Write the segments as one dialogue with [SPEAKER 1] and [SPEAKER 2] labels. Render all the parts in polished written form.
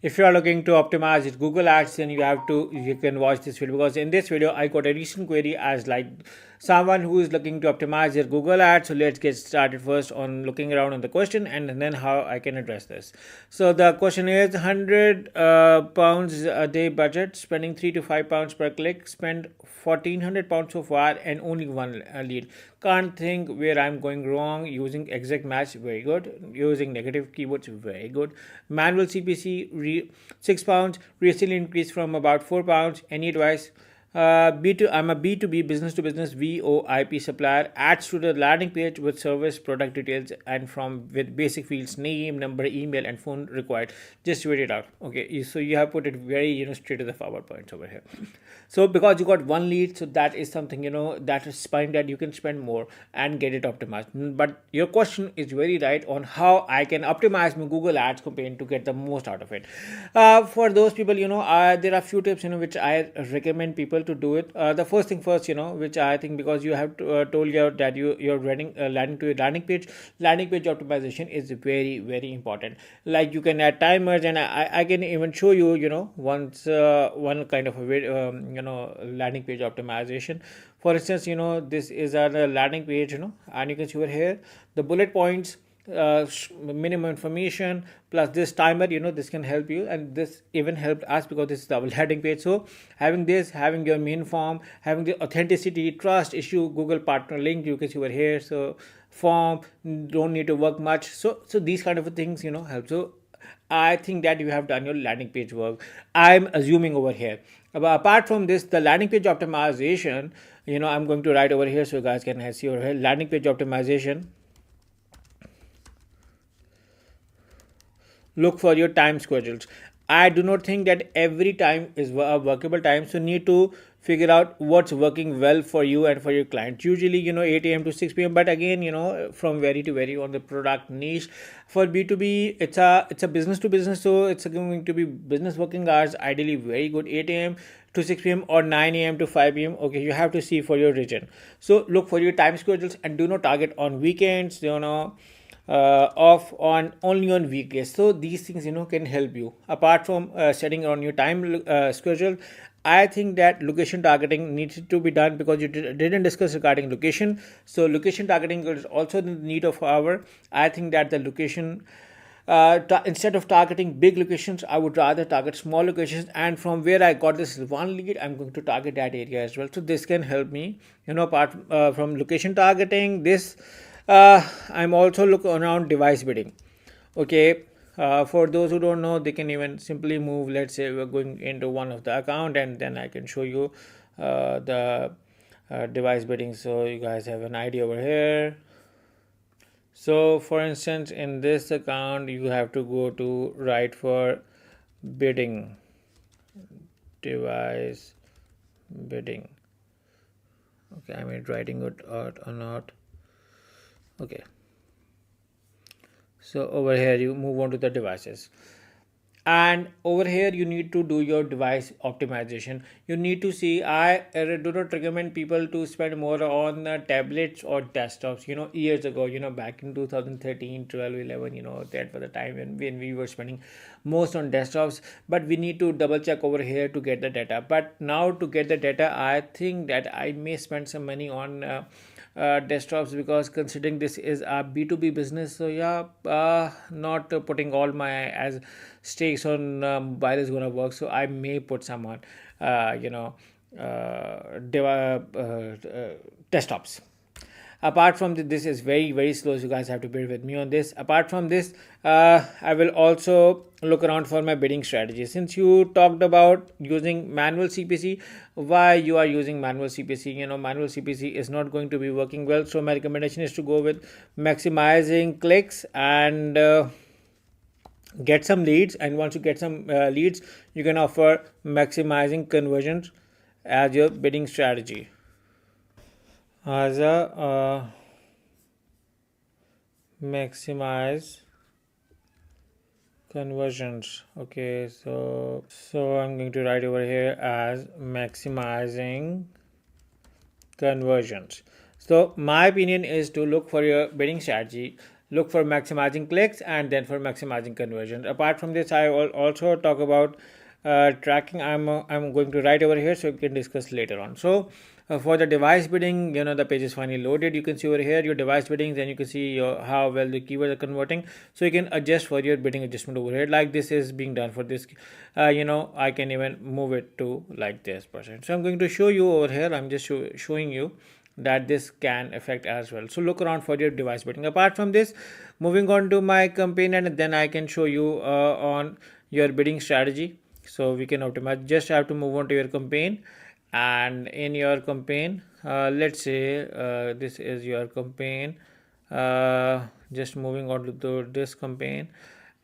[SPEAKER 1] if you are looking to optimize it Google Ads, then you can watch this video, because in this video I got a recent query as like someone who is looking to optimize their Google Ads. So let's get started first on looking around on the question and then how I can address this. So the question is 100 pounds a day budget, spending £3 to £5 per click, spend £1,400 so far and only one lead. Can't think where I'm going wrong. Using exact match, very good. Using negative keywords, very good. Manual CPC, £6. Recently increased from about £4. Any advice? I'm a B2B, business to business VoIP supplier. Adds to the landing page with service, product details, and from with basic fields, name, number, email, and phone required. Just wait it out. Okay, so you have put it very straight to the forward points over here. So because you got one lead, so that is something that is fine, that you can spend more and get it optimized. But your question is very right on how I can optimize my Google Ads campaign to get the most out of it. For those people, there are few tips which I recommend people to do it. The first thing first, which I think, because you have told you that you're running landing to a landing page optimization is very very important. Like you can add timers, and I can even show you once one kind of a landing page optimization. For instance, this is a landing page, and you can see over here the bullet points, minimum information plus this timer. This can help you, and this even helped us because this is our landing page. So having this, having your main form, having the authenticity, trust issue, Google partner link, you can see over here. So form, don't need to work much. So these kind of things help. So I think that you have done your landing page work, I'm assuming over here. But apart from this, the landing page optimization, I'm going to write over here so you guys can see over here landing page optimization. Look for your time schedules. I do not think that every time is a workable time, so need to figure out what's working well for you and for your client. Usually 8 a.m. to 6 p.m, but again from vary to vary on the product niche. For B2B, it's a business to business, so it's going to be business working hours, ideally very good, 8 a.m. to 6 p.m or 9 a.m. to 5 p.m. Okay, you have to see for your region. So look for your time schedules and do not target on weekends, off on only on weekdays. So these things can help you. Apart from setting on your time schedule, I think that location targeting needs to be done, because you didn't discuss regarding location. So location targeting is also the need of our. I think that the location, instead of targeting big locations, I would rather target small locations, and from where I got this one lead, I'm going to target that area as well. So this can help me. Apart from location targeting, this I'm also looking around device bidding. Okay, for those who don't know, they can even simply move. Let's say we're going into one of the account, and then I can show you the device bidding, so you guys have an idea over here. So for instance, in this account, you have to go to write for bidding, device bidding. Okay, I mean writing it out or not. Okay, so over here you move on to the devices, and over here you need to do your device optimization. You need to see, I do not recommend people to spend more on tablets or desktops. Years ago, back in 2013, 12, 11, that was the time when we were spending most on desktops, but we need to double check over here to get the data. But now to get the data, I think that I may spend some money on desktops, because considering this is a B2B business, so yeah, not putting all my as stakes on mobile is gonna work. So I may put some on desktops. Apart from this is very very slow, so you guys have to bear with me on this. Apart from this, I will also look around for my bidding strategy. Since you talked about using manual CPC, why you are using manual CPC? Manual CPC is not going to be working well, so my recommendation is to go with maximizing clicks and get some leads. And once you get some leads, you can offer maximizing conversions as your bidding strategy. As a maximize conversions. Okay, so I'm going to write over here as maximizing conversions. So my opinion is to look for your bidding strategy. look for maximizing clicks, and then for maximizing conversions. Apart from this, I will also talk about tracking. I'm going to write over here so we can discuss later on. So for the device bidding, the page is finally loaded. You can see over here your device biddings, and you can see how well the keywords are converting. So you can adjust for your bidding adjustment over here, like this is being done for this. I can even move it to like this percent. So I'm going to show you over here. I'm just showing you that this can affect as well. So look around for your device bidding. Apart from this, moving on to my campaign, and then I can show you on your bidding strategy. So we can optimize. Just have to move on to your campaign, and in your campaign, let's say this is your campaign. Just moving on to this campaign,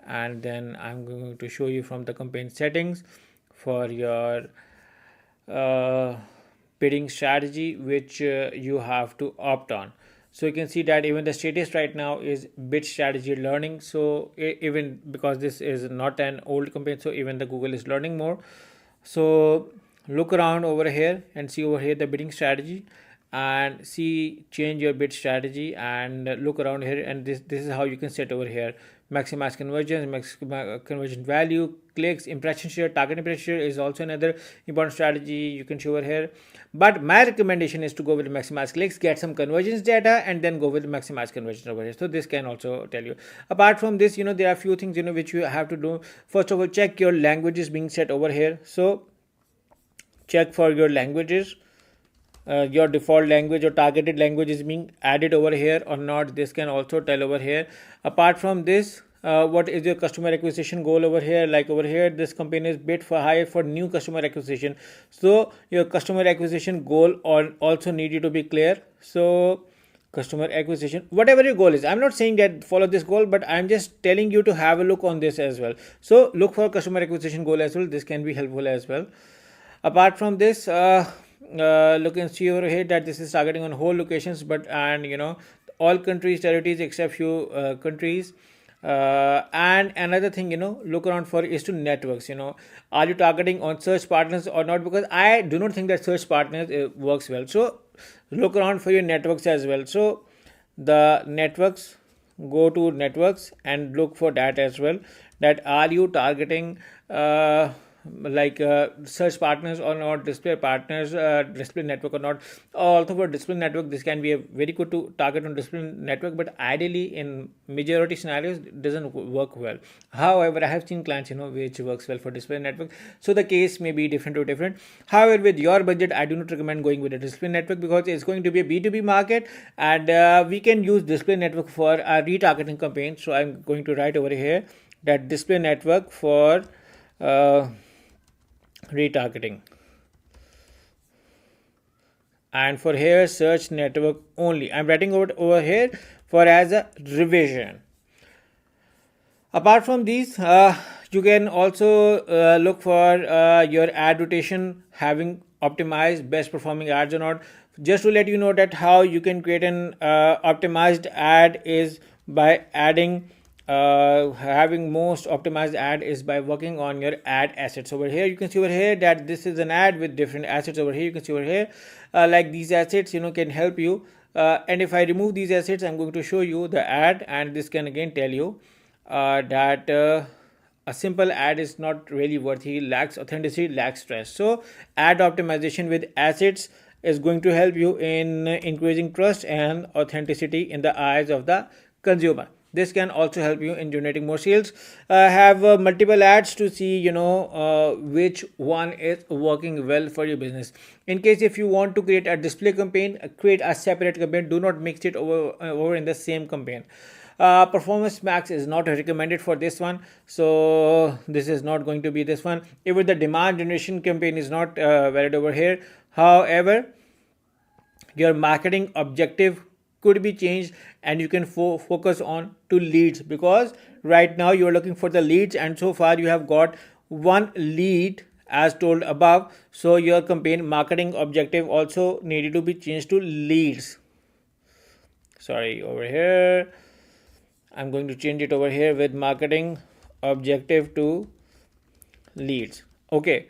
[SPEAKER 1] and then I'm going to show you from the campaign settings for your bidding strategy, which you have to opt on. So you can see that even the status right now is bid strategy learning. So even because this is not an old campaign, so even the Google is learning more. So look around over here and see over here the bidding strategy, and see change your bid strategy, and look around here, and this is how you can set over here: maximize conversions, conversion value, clicks, impression share. Target impression share is also another important strategy you can show over here, but my recommendation is to go with maximize clicks, get some conversions data, and then go with maximize conversions over here. So this can also tell you. Apart from this, there are a few things which you have to do. First of all, check your languages being set over here. So check for your languages, your default language or targeted language is being added over here or not. This can also tell over here. Apart from this, what is your customer acquisition goal over here? Like over here, this campaign is bid for higher for new customer acquisition. So your customer acquisition goal also need you to be clear. So customer acquisition, whatever your goal is, I'm not saying that follow this goal, but I'm just telling you to have a look on this as well. So look for customer acquisition goal as well. This can be helpful as well. Apart from this, look and see over here that this is targeting on whole locations, but all countries, territories except few countries. And another thing, look around for is to networks. Are you targeting on search partners or not? Because I do not think that search partners works well. So look around for your networks as well. So the networks, go to networks and look for that as well. That are you targeting search partners or not, display partners, display network or not. Also for display network, this can be a very good to target on display network, but ideally in majority scenarios it doesn't work well. However, I have seen clients which works well for display network, so the case may be different to different. However, with your budget, I do not recommend going with a display network because it's going to be a B2B market, and we can use display network for a retargeting campaign. So I'm going to write over here that display network for retargeting, and for here search network only. I'm writing over here for as a revision. Apart from these, you can also look for your ad rotation having optimized best performing ads or not. Just to let you know that how you can create an optimized ad is by adding having most optimized ad is by working on your ad assets. Over here you can see over here that this is an ad with different assets. Over here you can see over here like these assets can help you, and if I remove these assets, I'm going to show you the ad, and this can again tell you that a simple ad is not really worthy, lacks authenticity, lacks trust. So ad optimization with assets is going to help you in increasing trust and authenticity in the eyes of the consumer. This can also help you in generating more sales. Have multiple ads to see which one is working well for your business. In case if you want to create a display campaign, create a separate campaign. Do not mix it over in the same campaign. Performance max is not recommended for this one, so this is not going to be this one. Even the demand generation campaign is not valid over here. However, your marketing objective could be changed, and you can focus on to leads, because right now you are looking for the leads, and so far you have got one lead as told above. So your campaign marketing objective also needed to be changed to leads. Sorry, over here I'm going to change it over here with marketing objective to leads. Okay,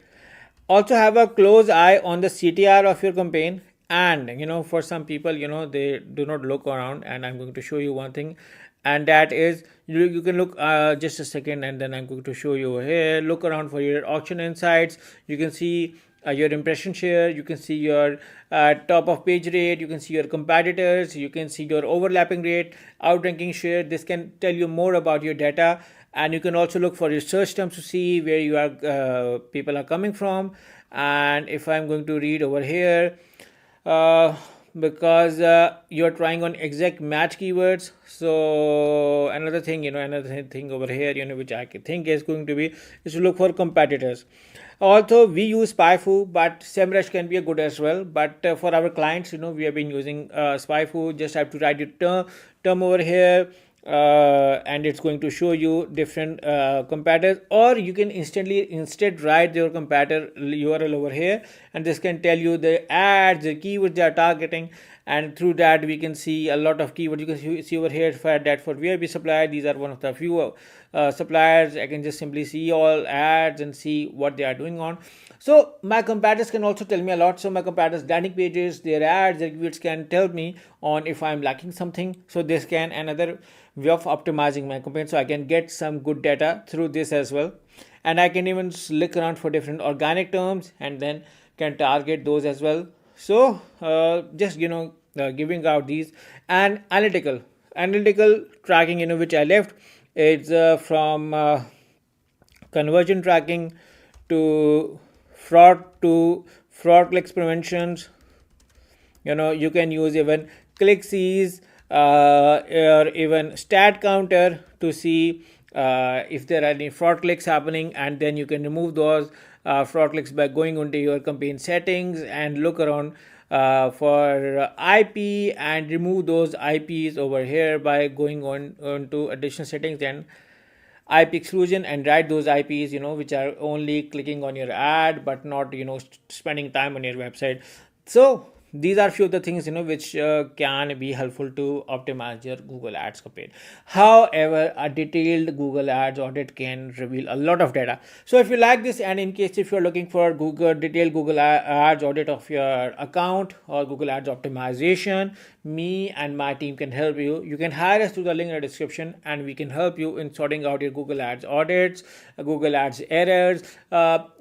[SPEAKER 1] also have a close eye on the CTR of your campaign. And for some people they do not look around, and I'm going to show you one thing. and that is you can look just a second, and then I'm going to show you over here. Look around for your auction insights. You can see your impression share, you can see your top of page rate, you can see your competitors, you can see your overlapping rate, outranking share. This can tell you more about your data, and you can also look for your search terms to see where you are people are coming from. And if I'm going to read over here, uh, because you're trying on exact match keywords. So another thing, another thing over here, which I think is going to be, is to look for competitors. Also, we use SpyFu, but SEMrush can be a good as well. But for our clients, we have been using SpyFu. Just have to write your term over here, and it's going to show you different competitors, or you can instead write your competitor URL over here, and this can tell you the ads, the keywords they are targeting, and through that we can see a lot of keywords. You can see over here for that for VIP supplier, these are one of the few suppliers. I can just simply see all ads and see what they are doing on. So my competitors can also tell me a lot. So my competitors landing pages, their ads, their keywords can tell me on if I'm lacking something. So this can another way of optimizing my campaign, so I can get some good data through this as well. And I can even look around for different organic terms and then can target those as well. So just giving out these. And analytical tracking, which I left, it's from conversion tracking to fraud clicks preventions. You can use even ClickSees or even stat counter to see if there are any fraud clicks happening, and then you can remove those fraud clicks by going into your campaign settings and look around for IP and remove those IPs over here by going on to additional settings and IP exclusion, and write those IPs which are only clicking on your ad but not spending time on your website. So these are few of the things which can be helpful to optimize your Google Ads campaign. However, a detailed Google Ads audit can reveal a lot of data. So if you like this, and in case if you're looking for detailed Google Ads audit of your account or Google Ads optimization, me and my team can help you. You can hire us through the link in the description, and we can help you in sorting out your Google Ads audits, Google Ads errors,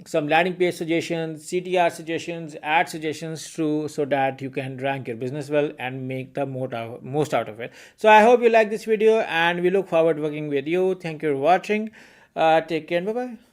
[SPEAKER 1] some landing page suggestions, CTR suggestions, ad suggestions so that you can rank your business well and make the most out of it. So I hope you like this video, and we look forward to working with you. Thank you for watching. Take care and bye bye.